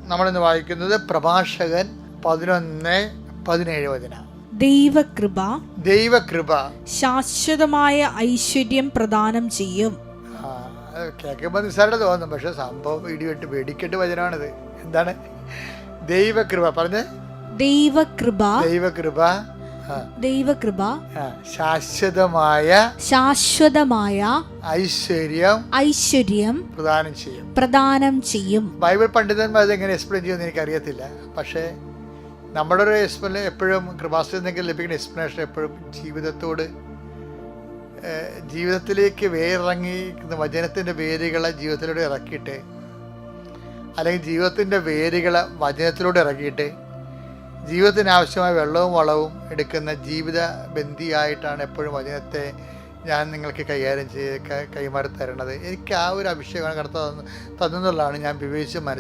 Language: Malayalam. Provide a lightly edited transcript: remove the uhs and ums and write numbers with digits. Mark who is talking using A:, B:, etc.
A: നമ്മളിന്ന് വായിക്കുന്നത് പ്രഭാഷകൻ 11:17. ദൈവകൃപ
B: ശാശ്വതമായ ഐശ്വര്യം പ്രദാനം ചെയ്യും.
A: കേൾക്കുമ്പോൾ നിസ്സാരത തോന്നും, പക്ഷെ സംഭവം ഇടിവെട്ട് വെടിക്കെട്ട് വചനമാണിത്. എന്താണ് ദൈവകൃപ? പറഞ്ഞ്
B: ദൈവകൃപ
A: ശാശ്വതമായ ഐശ്വര്യം
B: പ്രദാനം ചെയ്യും.
A: ബൈബിൾ പണ്ഡിതന്മാർ അതെങ്ങനെ എക്സ്പ്ലെയിൻ ചെയ്യുമെന്ന് എനിക്കറിയത്തില്ല. പക്ഷേ നമ്മുടെ ഒരു എക്സ്പ്ലെയിൻ എപ്പോഴും കൃപാസനത്തിൽ നിന്നെങ്കിൽ ലഭിക്കുന്ന എക്സ്പ്ലനേഷൻ എപ്പോഴും ജീവിതത്തിലേക്ക് വേരിറങ്ങിക്കുന്ന വചനത്തിൻ്റെ വേരുകളെ ജീവിതത്തിലൂടെ ഇറക്കിയിട്ട്, അല്ലെങ്കിൽ ജീവിതത്തിൻ്റെ വേരുകളെ വചനത്തിലൂടെ ഇറക്കിയിട്ട് ജീവിതത്തിന് ആവശ്യമായ വെള്ളവും വളവും എടുക്കുന്ന ജീവിത ബന്ധിയായിട്ടാണ് എപ്പോഴും വചനത്തെ ഞാൻ നിങ്ങൾക്ക് കൈകാര്യം കൈമാറി തരണത്. എനിക്ക് ആ ഒരു അഭിഷേകമാണ് കടത്ത തന്നുള്ളതാണ് ഞാൻ വിവേചിച്ച്